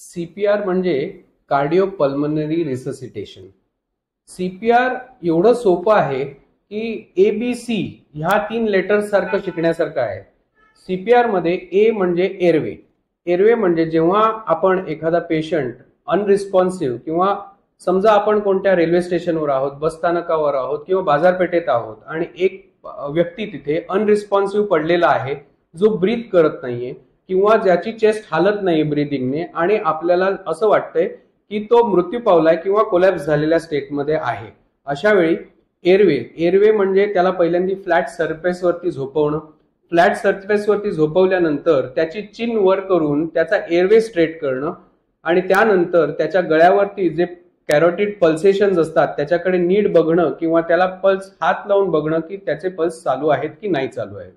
CPR म्हणजे कार्डिओपल्मनरी resuscitation. CPR एवढं सोपं आहे की ABC ह्या 3 लेटर्स सारखं शिकण्यासारखं आहे. सीपीआर मध्ये ए म्हणजे एअरवे. एअरवे म्हणजे जेव्हा आपण एखादा पेशंट अनरिस्पॉन्सिव्ह किंवा समजा आपण कोणत्या रेल्वे स्टेशनवर आहोत, बस स्थानकावर आहोत किंवा बाजारपेठेत आहोत आणि एक व्यक्ती तिथे अनरिस्पॉन्सिव्ह पडलेला आहे, जो ब्रीथ करत नाहीये किंवा ज्याची चेस्ट हालत नाही ब्रीदिंगने आणि आपल्याला असं वाटतंय की तो मृत्यू पावलाय किंवा कोलॅप्स झालेल्या स्टेटमध्ये आहे. अशा वेळी एअरवे म्हणजे त्याला पहिल्यांदा फ्लॅट सरफेसवरती झोपवणं. फ्लॅट सरफेसवरती झोपवल्यानंतर त्याची चिन वर करून त्याचा एअरवे स्ट्रेट करणं आणि त्यानंतर त्याच्या गळ्यावरती जे कॅरोटिड पल्सेशन्स असतात त्याच्याकडे नीट बघणं किंवा त्याला पल्स हात लावून बघणं की त्याचे पल्स चालू आहेत की नाही चालू आहेत.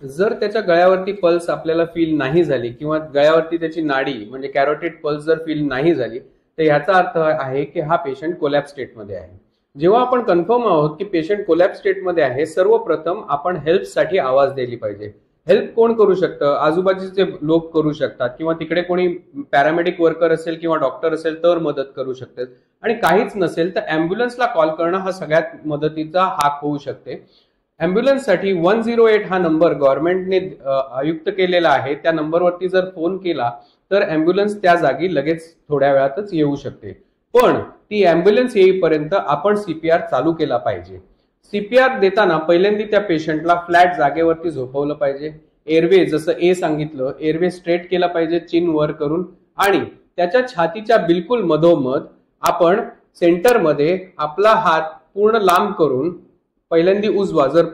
जर त्याच्या गळ्यावरती पल्स आपल्याला फील नाही झाली किंवा गळ्यावरती त्याची नाडी म्हणजे कॅरोटिड पल्स जर फील नाही झाली तर याचा अर्थ आहे की हा पेशंट कोलॅप्स स्टेटमध्ये आहे. जेव्हा आपण कन्फर्म आहोत की पेशंट कोलॅप्स स्टेटमध्ये आहे, सर्वप्रथम आपण हेल्पसाठी आवाज दिली पाहिजे. हेल्प कोण करू शकतं? आजूबाजूचे लोक करू शकतात किंवा तिकडे कोणी पॅरामेडिक वर्कर असेल किंवा डॉक्टर असेल तर मदत करू शकतात आणि काहीच नसेल तर अँब्युलन्सला कॉल करणं हा सगळ्यात मदतीचा हाक होऊ शकते. अँब्युलन्ससाठी 108 हा नंबर गव्हर्नमेंटने आयुक्त केलेला आहे. त्या नंबरवरती जर फोन केला तर अँब्युलन्स त्या जागी लगेच थोड्या वेळातच येऊ शकते. पण ती अँब्युलन्स येईपर्यंत आपण सीपीआर चालू केला पाहिजे. सीपीआर देताना पहिल्यांदा त्या पेशंटला फ्लॅट जागेवरती झोपवलं पाहिजे. एअरवे जसं ए सांगितलं, एअरवे स्ट्रेट केला पाहिजे चिन वर करून आणि त्याच्या छातीच्या बिलकुल मधोमध आपण सेंटरमध्ये आपला हात पूर्ण लांब करून पहिल्यांदा उजवा, जर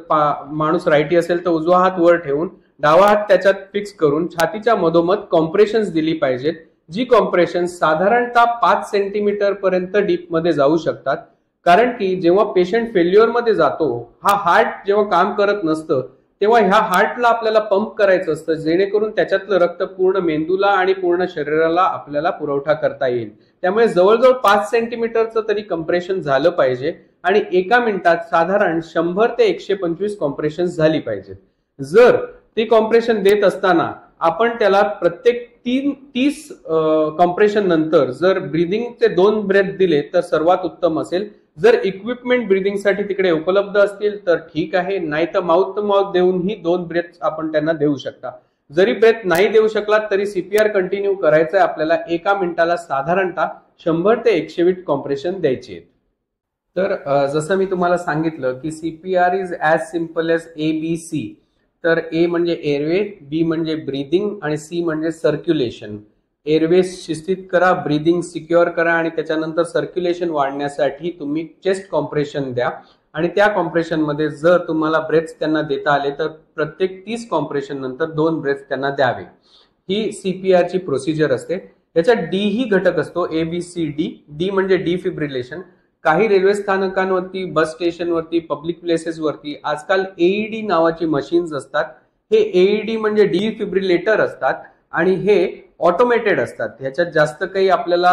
माणूस राईटी असेल तर उजवा हात वर ठेवून डावा हात त्याच्यात फिक्स करून छातीच्या मधोमध कॉम्प्रेशन्स दिली पाहिजेत. जी कॉम्प्रेशन साधारणतः 5 सेंटीमीटर पर्यंत डीप मध्ये जाऊ शकतात. कारण की जेव्हा पेशंट फेल्युअर मध्ये जातो, हा हार्ट जेव्हा काम करत नसतं तेव्हा ह्या हार्टला आपल्याला पंप करायचं असतं जेणेकरून त्याच्यातलं रक्त पूर्ण मेंदूला आणि पूर्ण शरीराला आपल्याला पुरवठा करता येईल. त्यामुळे जवळजवळ 5 सेंटीमीटरचं तरी कम्प्रेशन झालं पाहिजे आणि एका मिनिटात साधारण 100 ते 125 कॉम्प्रेशन झाली पाहिजेत. जर ते कॉम्प्रेशन देत असताना आपण त्याला प्रत्येक 30 कॉम्प्रेशन नंतर जर ब्रीदिंगचे 2 ब्रेथ दिले तर सर्वात उत्तम असेल. जर इक्विपमेंट ब्रीदिंगसाठी तिकडे उपलब्ध असतील तर ठीक आहे, नाही तर माउथ टू माउथ देऊनही 2 ब्रेथ आपण त्यांना देऊ शकता. जरी ब्रेथ नाही देऊ शकलात तरी सीपीआर कंटिन्यू करायचंय आपल्याला. एका मिनिटाला साधारणतः 100 ते 120 कॉम्प्रेशन द्यायचे आहेत. तर जसं मी तुम्हाला सांगितलं की CPR is as simple as ABC. तर ए म्हणजे एअरवे, बी म्हणजे ब्रीदिंग आणि सी म्हणजे सर्क्युलेशन. एअरवे शिस्तीत करा, ब्रीदिंग सिक्युअर करा आणि त्याच्यानंतर सर्क्युलेशन वाढण्यासाठी तुम्ही चेस्ट कॉम्प्रेशन द्या आणि त्या कॉम्प्रेशन मध्ये जर तुम्हाला ब्रेथ्स त्यांना देता आले तर प्रत्येक 30 कॉम्प्रेशन नंतर 2 ब्रेथ्स त्यांना द्यावे. ही सीपीआर ची प्रोसिजर असते. याच्यात डी ही घटक असतो, ABCD. डी म्हणजे डिफिब्रिलेशन. काही रेल्वे स्थानकांवरती, बस स्टेशनवरती, पब्लिक प्लेसेसवरती आजकाल AED नावाची मशीन्स असतात. हे AED म्हणजे डिफिब्रिलेटर असतात आणि हे ऑटोमेटेड असतात. ह्याच्यात जास्त काही आपल्याला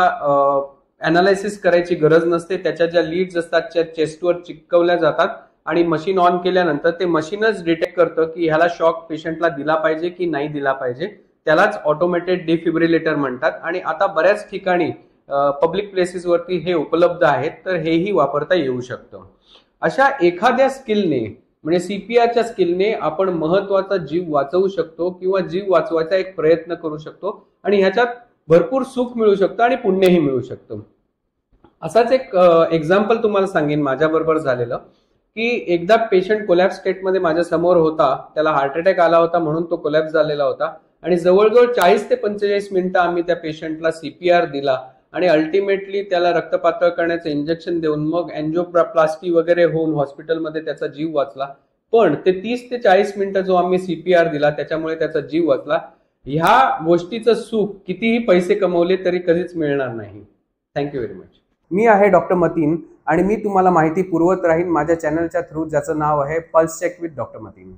अनालायसिस करायची गरज नसते. त्याच्या ज्या लीड्स असतात त्या चेस्टवर चिकवल्या जातात आणि मशीन ऑन केल्यानंतर ते मशीनच डिटेक्ट करतं की ह्याला शॉक पेशंटला दिला पाहिजे की नाही दिला पाहिजे. त्यालाच ऑटोमेटेड डिफिब्रिलेटर म्हणतात आणि आता बऱ्याच ठिकाणी पब्लिक प्लेसेसवरती हे उपलब्ध आहेत, तर हेही वापरता येऊ शकतं. अशा एखाद्या स्किलने म्हणजे सीपीआरच्या स्किलने आपण महत्वाचा जीव वाचवू शकतो किंवा जीव वाचवायचा एक प्रयत्न करू शकतो आणि ह्याच्यात भरपूर सुख मिळू शकतं आणि पुण्यही मिळू शकतं. असाच एक एक्झाम्पल तुम्हाला सांगेन माझ्या बरोबर झालेलं की एकदा पेशंट कोलॅप्स स्टेटमध्ये माझ्या समोर होता. त्याला हार्ट अटॅक आला होता म्हणून तो कोलॅप्स झालेला होता आणि जवळजवळ 40 ते 45 मिनिटं आम्ही त्या पेशंटला सीपीआर दिला आणि अल्टिमेटली त्याला रक्त पातळ करण्याचं इंजेक्शन देऊन मग अँजिओप्लास्टी वगैरे होऊन हॉस्पिटलमध्ये त्याचा जीव वाचला. पण ते 30 ते 40 मिनिटं जो आम्ही सीपीआर दिला त्याच्यामुळे त्याचा जीव वाचला. ह्या गोष्टीचं सुख कितीही पैसे कमवले तरी कधीच मिळणार नाही. Thank you very much. मी आहे डॉक्टर मतीन आणि मी तुम्हाला माहिती पुरवत राहीन माझ्या चॅनलच्या थ्रू, ज्याचं नाव आहे pulse check with doctor Mateen.